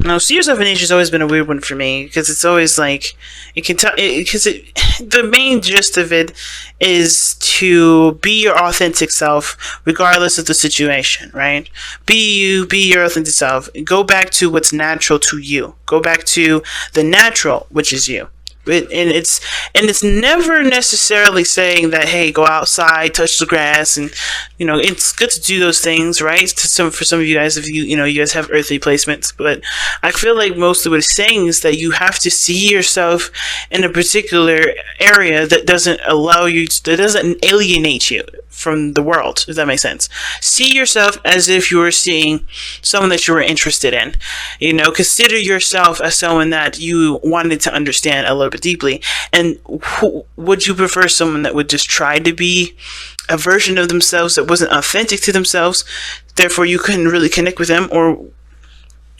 Now, see yourself in nature has always been a weird one for me because it's always like it can tell because the main gist of it is to be your authentic self regardless of the situation, right? Be you, be your authentic self. Go back to what's natural to you. Go back to the natural, which is you. It's never necessarily saying that, hey, go outside, touch the grass, and it's good to do those things, right? For some of you guys, if you guys have earthly placements, but I feel like most of what it's saying is that you have to see yourself in a particular area that doesn't alienate you from the world, if that makes sense. See yourself as if you were seeing someone that you were interested in. Consider yourself as someone that you wanted to understand a little bit deeply. And would you prefer someone that would just try to be a version of themselves that wasn't authentic to themselves, therefore you couldn't really connect with them? Or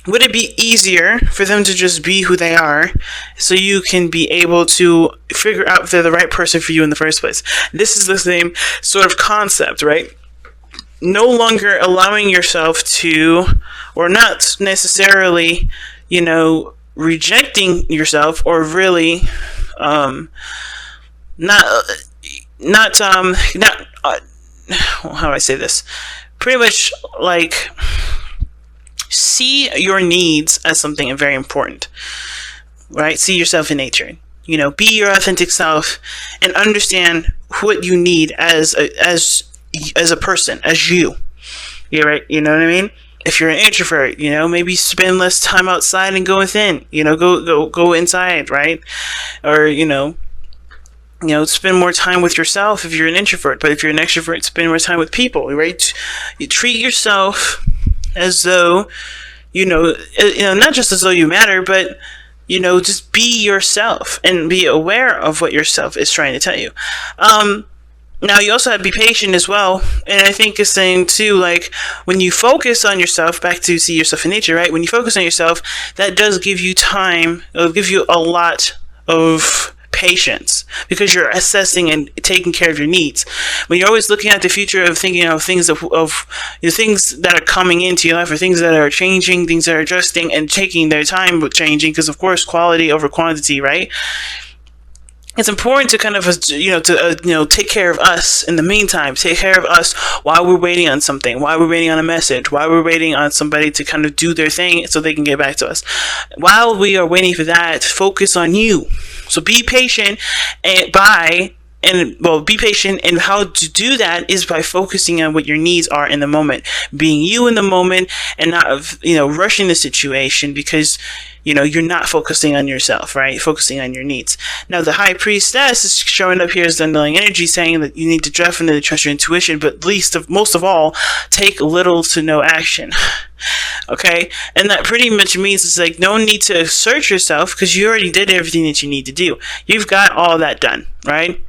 would it be easier for them to just be who they are so you can be able to figure out if they're the right person for you in the first place? This is the same sort of concept, right? No longer allowing yourself to, or not necessarily, rejecting yourself, or really how do I say this? Pretty much like see your needs as something very important, right? See yourself in nature. Be your authentic self and understand what you need as a person, as you. Yeah, right. You know what I mean? If you're an introvert, maybe spend less time outside and go within. Go inside, right? Or spend more time with yourself if you're an introvert. But if you're an extrovert, spend more time with people, right? You treat yourself as though, not just as though you matter, but, just be yourself and be aware of what yourself is trying to tell you. Now, you also have to be patient as well. And I think it's saying, too, like, when you focus on yourself, back to see yourself in nature, right? When you focus on yourself, that does give you time. It'll give you a lot of patience because you're assessing and taking care of your needs. When you're always looking at the future of thinking of things things that are coming into your life, or things that are changing, things that are adjusting and taking their time with changing, because of course quality over quantity, right? It's important to kind of take care of us in the meantime. Take care of us while we're waiting on something, while we're waiting on a message, while we're waiting on somebody to kind of do their thing so they can get back to us. While we are waiting for that, focus on you. So be patient be patient, and how to do that is by focusing on what your needs are in the moment, being you in the moment, and not rushing the situation because you're not focusing on yourself, right? Focusing on your needs. Now, the high priestess is showing up here as the underlying energy, saying that you need to definitely trust your intuition, but most of all, take little to no action. Okay? And that pretty much means it's like no need to search yourself because you already did everything that you need to do. You've got all that done, right?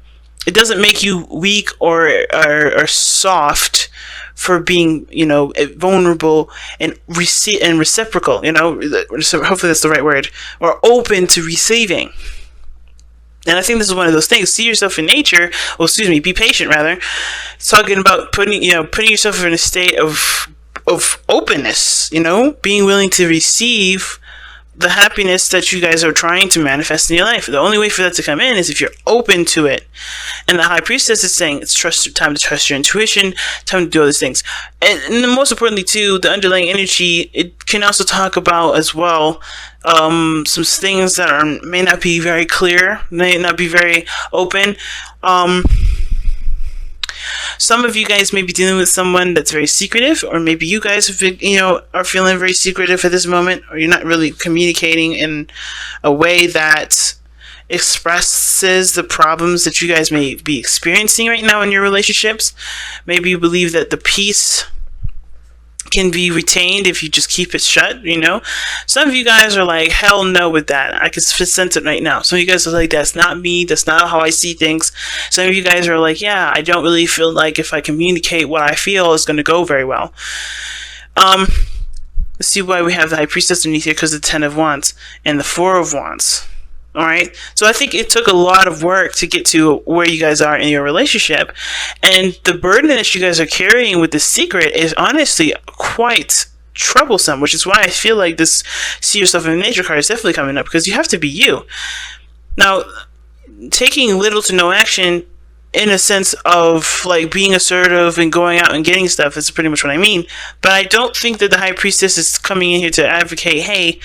It doesn't make you weak or soft for being, vulnerable and reciprocal, hopefully that's the right word, or open to receiving. And I think this is one of those things. See yourself in nature. Be patient rather. It's talking about putting yourself in a state of openness, being willing to receive the happiness that you guys are trying to manifest in your life. The only way for that to come in is if you're open to it. And the high priestess is saying it's time to trust your intuition, time to do all these things. And most importantly too, the underlying energy, it can also talk about as well some things that may not be very clear, may not be very open. Some of you guys may be dealing with someone that's very secretive, or maybe you guys have been, are feeling very secretive at this moment, or you're not really communicating in a way that expresses the problems that you guys may be experiencing right now in your relationships. Maybe you believe that the peace can be retained if you just keep it shut, Some of you guys are like, hell no with that. I can sense it right now. Some of you guys are like, that's not me. That's not how I see things. Some of you guys are like, yeah, I don't really feel like if I communicate what I feel is going to go very well. Let's see why we have the High Priestess underneath here, because the 10 of Wands and the 4 of Wands. All right. So I think it took a lot of work to get to where you guys are in your relationship. And the burden that you guys are carrying with the secret is honestly quite troublesome, which is why I feel like this see yourself in nature card is definitely coming up, because you have to be you. Now, taking little to no action in a sense of like being assertive and going out and getting stuff is pretty much what I mean. But I don't think that the high priestess is coming in here to advocate, hey,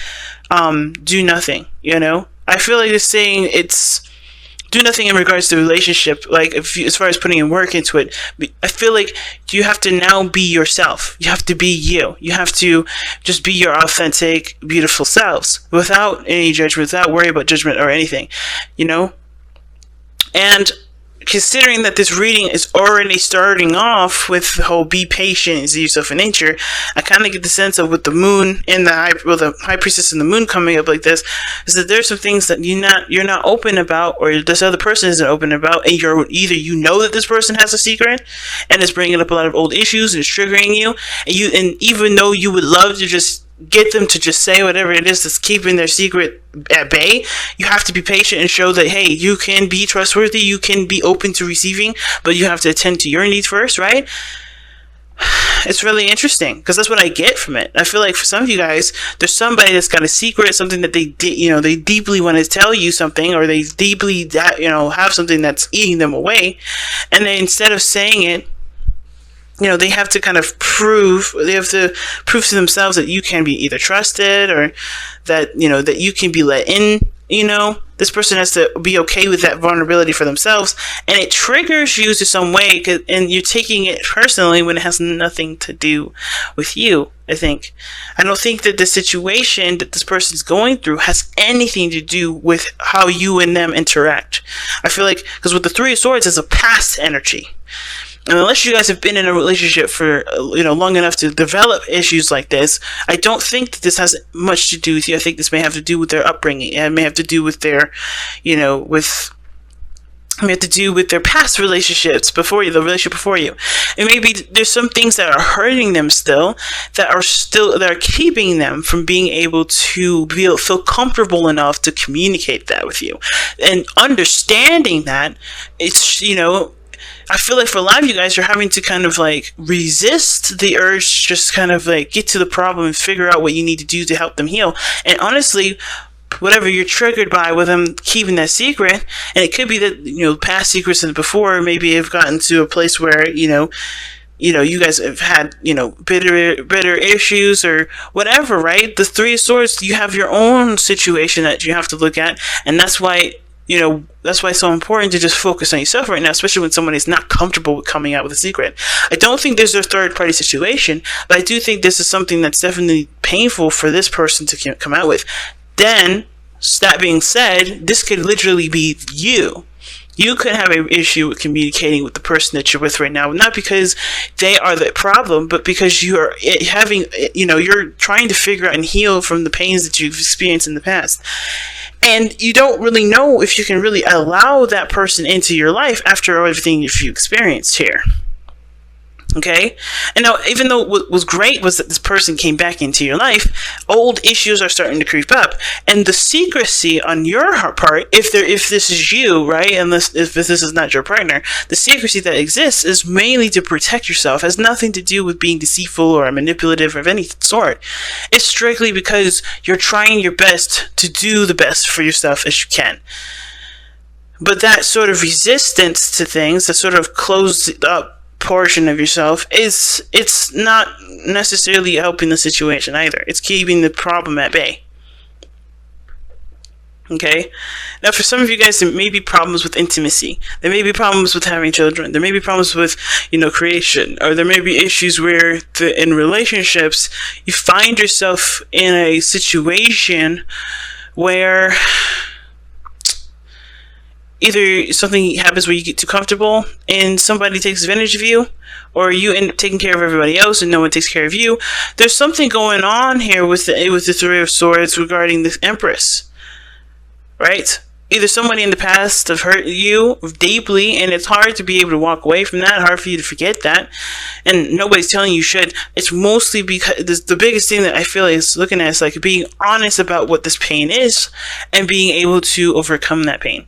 do nothing, you know? I feel like it's saying it's do nothing in regards to the relationship, like if you, as far as putting in work into it. I feel like you have to now be yourself. You have to be you. You have to just be your authentic, beautiful selves without any judgment, without worry about judgment or anything, you know? And considering that this reading is already starting off with the whole be patient and see yourself in nature, I kind of get the sense of with the moon and the high priestess and the moon coming up like this, is that there's some things that you're not open about, or this other person isn't open about, and you're either you know that this person has a secret and is bringing up a lot of old issues and is triggering you, and even though you would love to just get them to just say whatever it is that's keeping their secret at bay, you have to be patient and show that, hey, you can be trustworthy, you can be open to receiving, but you have to attend to your needs first, right? It's really interesting, because that's what I get from it. I feel like for some of you guys, there's somebody that's got a secret, something that they deeply want to tell you something, or they deeply, have something that's eating them away, and then instead of saying it, they have to prove to themselves that you can be either trusted, or that, that you can be let in, this person has to be okay with that vulnerability for themselves, and it triggers you to some way, and you're taking it personally when it has nothing to do with you. I don't think that the situation that this person's going through has anything to do with how you and them interact. I feel like, because with the Three of Swords, it's a past energy. And unless you guys have been in a relationship for, long enough to develop issues like this, I don't think that this has much to do with you. I think this may have to do with their upbringing. It may have to do with their, with their past relationships before you, the relationship before you. And maybe there's some things that are hurting them still, that are keeping them from being able to feel comfortable enough to communicate that with you. And understanding that, it's, I feel like for a lot of you guys, you're having to resist the urge, just get to the problem and figure out what you need to do to help them heal. And honestly, whatever you're triggered by with them keeping that secret, and it could be that, past secrets and before maybe have gotten to a place where, you guys have had, bitter issues or whatever, right? The Three of Swords, you have your own situation that you have to look at, and that's why it's so important to just focus on yourself right now, especially when someone is not comfortable with coming out with a secret. I don't think there's a third-party situation, but I do think this is something that's definitely painful for this person to come out with. Then, that being said, this could literally be you. You could have an issue with communicating with the person that you're with right now, not because they are the problem, but because you're you're trying to figure out and heal from the pains that you've experienced in the past. And you don't really know if you can really allow that person into your life after everything you've experienced here. Okay? And now, even though what was great was that this person came back into your life, old issues are starting to creep up. And the secrecy on your part, if this is you, right, and if this is not your partner, the secrecy that exists is mainly to protect yourself. It has nothing to do with being deceitful or manipulative of any sort. It's strictly because you're trying your best to do the best for yourself as you can. But that sort of resistance to things, that sort of closed up portion of yourself, it's not necessarily helping the situation either. It's keeping the problem at bay. Okay? Now, for some of you guys, there may be problems with intimacy. There may be problems with having children. There may be problems with, creation. Or there may be issues where in relationships, you find yourself in a situation where either something happens where you get too comfortable and somebody takes advantage of you, or you end up taking care of everybody else and no one takes care of you. There's something going on here with the Three of Swords regarding this Empress, right? Either somebody in the past have hurt you deeply, and it's hard to be able to walk away from that, hard for you to forget that, and nobody's telling you should. It's mostly because the biggest thing that I feel is looking at is like being honest about what this pain is and being able to overcome that pain.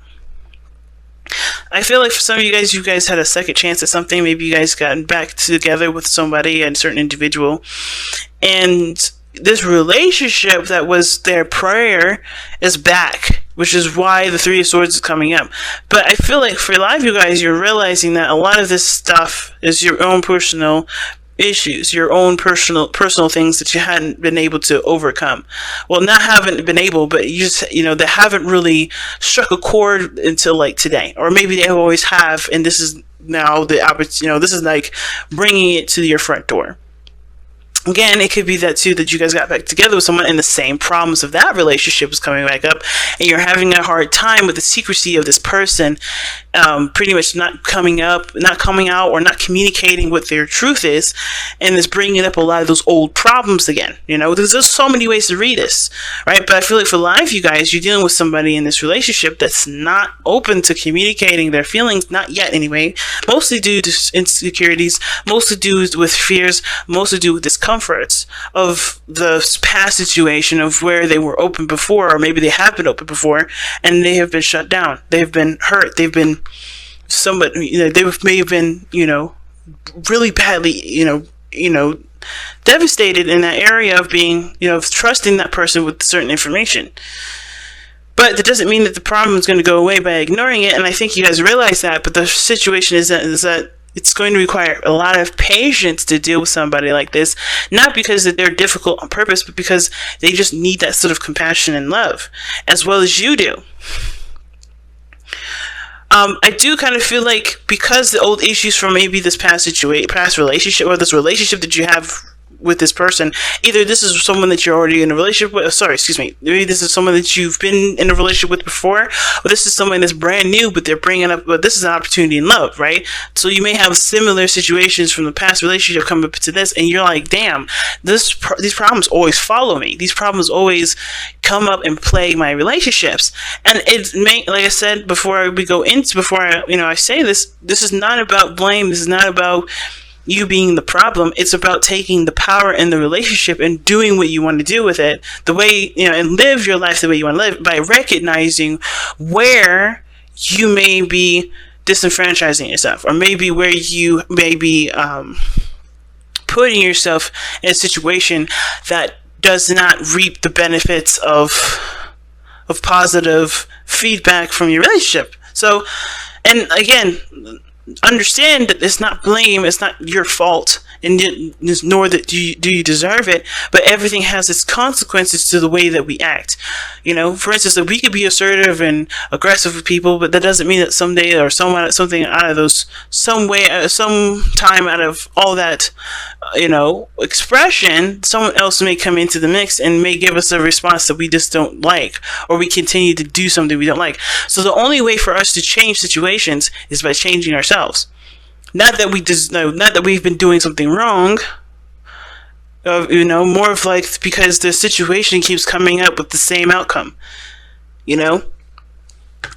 I feel like for some of you guys had a second chance at something. Maybe you guys gotten back together with somebody, a certain individual, and this relationship that was their prayer is back, which is why the Three of Swords is coming up. But I feel like for a lot of you guys, you're realizing that a lot of this stuff is your own personal issues, your own personal things that you hadn't been able to overcome. Well, not haven't been able, but you just, they haven't really struck a chord until like today, or maybe they always have, and this is now the opportunity. This is like bringing it to your front door. Again, it could be that too, that you guys got back together with someone and the same problems of that relationship is coming back up, and you're having a hard time with the secrecy of this person, pretty much not coming out, or not communicating what their truth is, and it's bringing up a lot of those old problems again. There's so many ways to read this, right? But I feel like for a lot of you guys, you're dealing with somebody in this relationship that's not open to communicating their feelings, not yet anyway, mostly due to insecurities, mostly due with fears, mostly due with discomforts of the past situation of where they were open before, or maybe they have been open before and they have been shut down, they've been hurt, they've been they may have been really badly devastated in that area of being of trusting that person with certain information. But that doesn't mean that the problem is going to go away by ignoring it, and I think you guys realize that. But the situation is that it's going to require a lot of patience to deal with somebody like this, not because that they're difficult on purpose, but because they just need that sort of compassion and love, as well as you do. I do kind of feel like because the old issues from maybe this past relationship, or this relationship that you have with this person, either this is someone that you're already in a relationship with, maybe this is someone that you've been in a relationship with before, or this is someone that's brand new, but they're bringing up, but this is an opportunity in love, right? So you may have similar situations from the past relationship come up to this, and you're like, damn, these problems always follow me. These problems always come up and plague my relationships. And it may, like I said before I say this is not about blame. This is not about you being the problem. It's about taking the power in the relationship and doing what you want to do with it, the way, and live your life the way you want to live, by recognizing where you may be disenfranchising yourself, or maybe where you may be putting yourself in a situation that does not reap the benefits of positive feedback from your relationship. So, and again, understand that it's not blame, it's not your fault, and nor that do you deserve it, but everything has its consequences to the way that we act. For instance, that we could be assertive and aggressive with people, but that doesn't mean that someday or something out of those, some time out of all that expression, someone else may come into the mix and may give us a response that we just don't like, or we continue to do something we don't like. So the only way for us to change situations is by changing ourselves. Not that we've been doing something wrong, more of like because the situation keeps coming up with the same outcome, and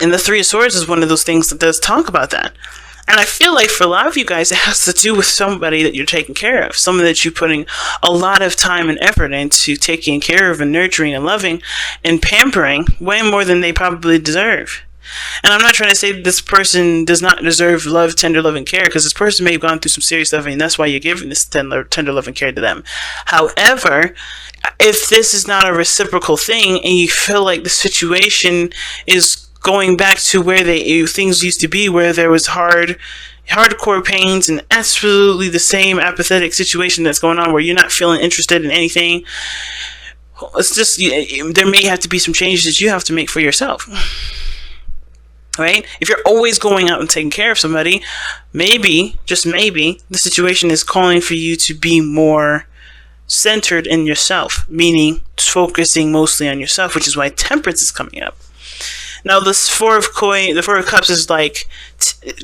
the Three of Swords is one of those things that does talk about that. And I feel like for a lot of you guys, it has to do with somebody that you're taking care of, someone that you're putting a lot of time and effort into taking care of and nurturing and loving and pampering way more than they probably deserve. And I'm not trying to say that this person does not deserve love, tender love, and care, because this person may have gone through some serious stuff, and that's why you're giving this tender love and care to them. However, if this is not a reciprocal thing, and you feel like the situation is going back to where things used to be, where there was hardcore pains and absolutely the same apathetic situation that's going on, where you're not feeling interested in anything, it's just, there may have to be some changes that you have to make for yourself. Right? If you're always going out and taking care of somebody, maybe, just maybe, the situation is calling for you to be more centered in yourself, meaning focusing mostly on yourself, which is why Temperance is coming up. Now, the Four of Cups is like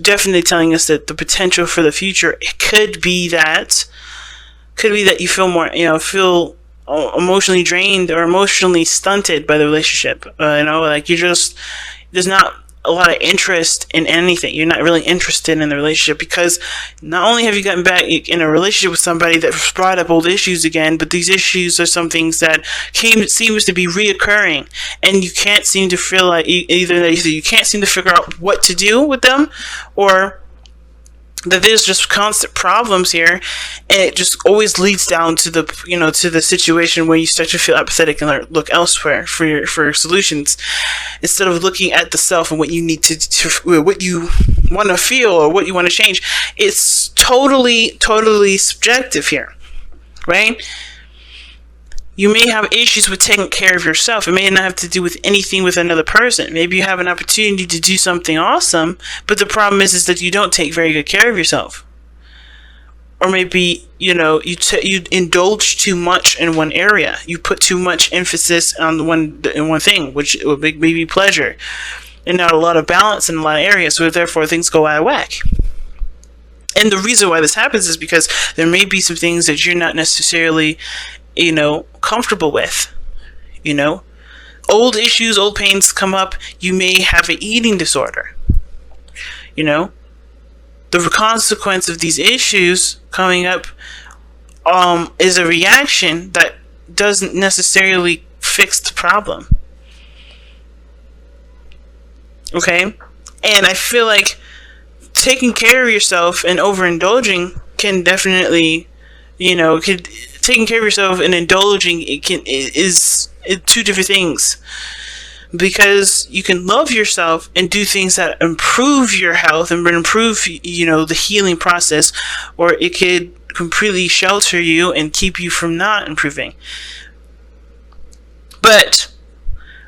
definitely telling us that the potential for the future, it could be that you feel more, feel emotionally drained or emotionally stunted by the relationship. Like you're just, there's not a lot of interest in anything. You're not really interested in the relationship, because not only have you gotten back in a relationship with somebody that brought up old issues again, but these issues are some things that seems to be reoccurring, and you can't seem to feel like either you can't seem to figure out what to do with them, or that there's just constant problems here, and it just always leads down to the to the situation where you start to feel apathetic and look elsewhere for solutions, instead of looking at the self and what you need to what you want to feel or what you want to change. It's totally subjective here, right? You may have issues with taking care of yourself. It may not have to do with anything with another person. Maybe you have an opportunity to do something awesome, but the problem is that you don't take very good care of yourself. Or maybe, you indulge too much in one area. You put too much emphasis on one thing, which would make maybe pleasure, and not a lot of balance in a lot of areas, so therefore things go out of whack. And the reason why this happens is because there may be some things that you're not necessarily comfortable with. Old issues, old pains come up. You may have an eating disorder. The consequence of these issues coming up is a reaction that doesn't necessarily fix the problem. Okay? And I feel like taking care of yourself and overindulging can definitely, taking care of yourself and indulging is two different things, because you can love yourself and do things that improve your health and improve the healing process, or it could completely shelter you and keep you from not improving. But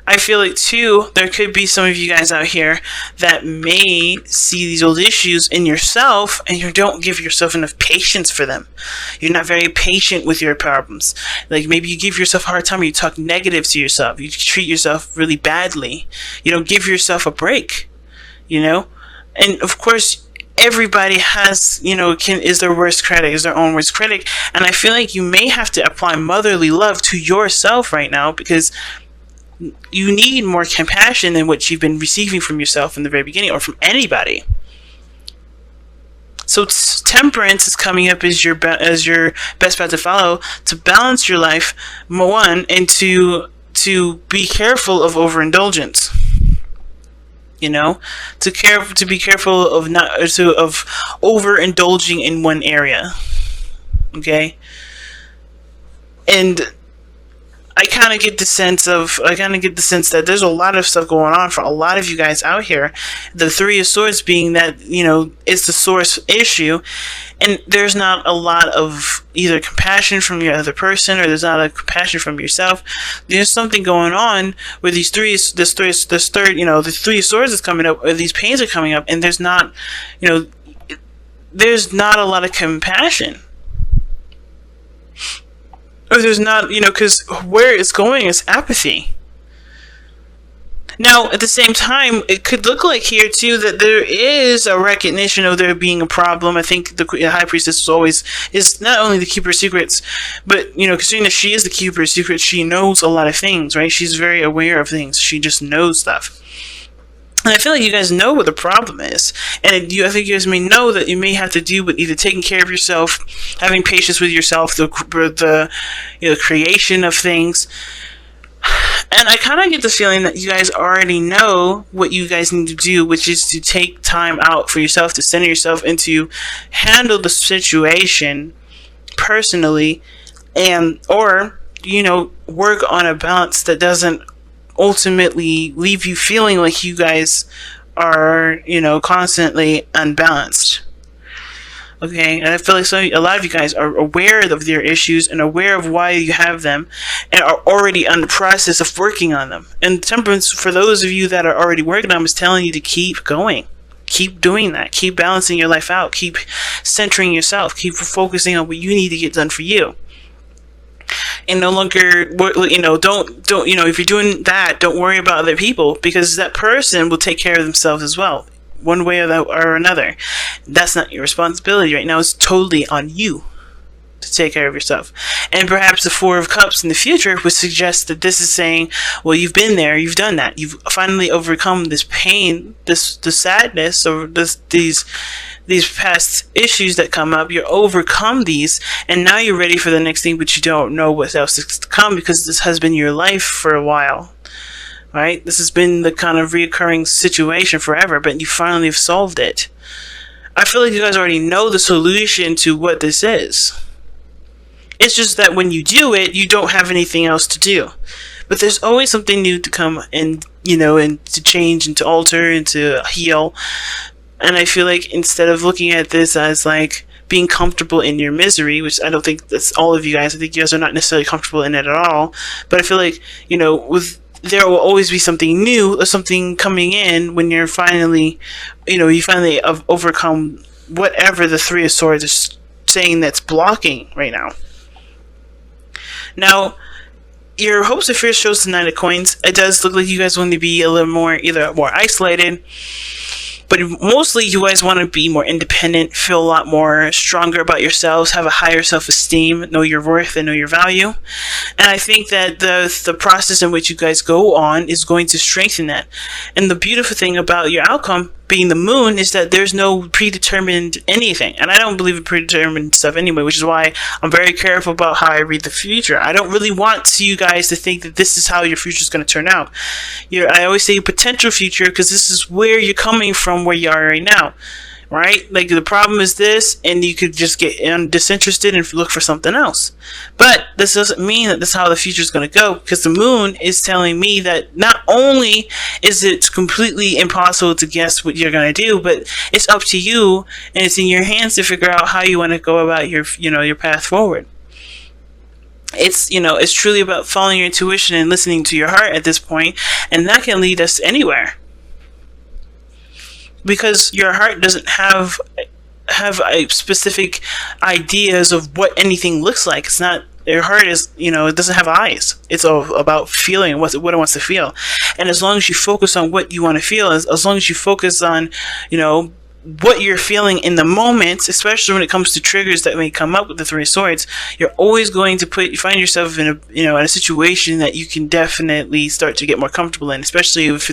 I feel like too, there could be some of you guys out here that may see these old issues in yourself, and you don't give yourself enough patience for them. You're not very patient with your problems. Like, maybe you give yourself a hard time, or you talk negative to yourself. You treat yourself really badly. You don't give yourself a break, And of course, everybody has, is their worst critic, is their own worst critic. And I feel like you may have to apply motherly love to yourself right now, because you need more compassion than what you've been receiving from yourself in the very beginning, or from anybody. So temperance is coming up as your best path to follow, to balance your life, one, and to be careful of overindulgence. To be careful of of overindulging in one area. Okay, and I kind of get the sense that there's a lot of stuff going on for a lot of you guys out here. The Three of Swords being that, it's the source issue, and there's not a lot of either compassion from your other person, or there's not a compassion from yourself. There's something going on where the Three of Swords is coming up, or these pains are coming up, and there's not a lot of compassion. Or there's not, because where it's going is apathy. Now, at the same time, it could look like here, too, that there is a recognition of there being a problem. I think the High Priestess is not only the Keeper of Secrets, but, considering that she is the Keeper of Secrets, she knows a lot of things, right? She's very aware of things. She just knows stuff. And I feel like you guys know what the problem is. And I think you guys may know that you may have to do with either taking care of yourself, having patience with yourself, the creation of things. And I kind of get the feeling that you guys already know what you guys need to do, which is to take time out for yourself, to center yourself, and to handle the situation personally, or work on a balance that doesn't ultimately leave you feeling like you guys are, constantly unbalanced. Okay, and I feel like a lot of you guys are aware of their issues and aware of why you have them, and are already in the process of working on them. And temperance, for those of you that are already working on them, is telling you to keep going. Keep doing that. Keep balancing your life out. Keep centering yourself. Keep focusing on what you need to get done for you. And no longer, don't, if you're doing that, don't worry about other people, because that person will take care of themselves as well, one way or another. That's not your responsibility right now. It's totally on you. to take care of yourself. And perhaps the Four of Cups in the future would suggest that this is saying, well, you've been there, you've done that, you've finally overcome this pain, the sadness, or these past issues that come up. You overcome these, and now you're ready for the next thing, but you don't know what else is to come, because this has been your life for a while. Right? This has been the kind of reoccurring situation forever, but you finally have solved it. I feel like you guys already know the solution to what this is. It's just that when you do it, you don't have anything else to do. But there's always something new to come and, and to change and to alter and to heal. And I feel like instead of looking at this as like being comfortable in your misery, which I don't think that's all of you guys. I think you guys are not necessarily comfortable in it at all. But I feel like, there will always be something new or something coming in when you're finally, you finally have overcome whatever the Three of Swords is saying that's blocking right now. Now, your hopes and fears shows the Nine of Coins. It does look like you guys want to be a little more, either more isolated, but mostly you guys want to be more independent, feel a lot more stronger about yourselves, have a higher self-esteem, know your worth and know your value. And I think that the process in which you guys go on is going to strengthen that. And the beautiful thing about your outcome being the Moon is that there's no predetermined anything. And I don't believe in predetermined stuff anyway, which is why I'm very careful about how I read the future. I don't really want you guys to think that this is how your future is going to turn out. I always say potential future, because this is where you're coming from, where you are right now. Right? Like, the problem is this, and you could just get disinterested and look for something else. But this doesn't mean that this is how the future is going to go, because the Moon is telling me that not only is it completely impossible to guess what you're going to do, but it's up to you, and it's in your hands to figure out how you want to go about your path forward. It's truly about following your intuition and listening to your heart at this point, and that can lead us anywhere. Because your heart doesn't have a specific ideas of what anything looks like. It's not, your heart is, it doesn't have eyes. It's all about feeling what it wants to feel. And as long as you focus on what you want to feel, as long as you focus on, what you're feeling in the moment, especially when it comes to triggers that may come up with the Three of Swords, you're always going to find yourself in a situation that you can definitely start to get more comfortable in, especially if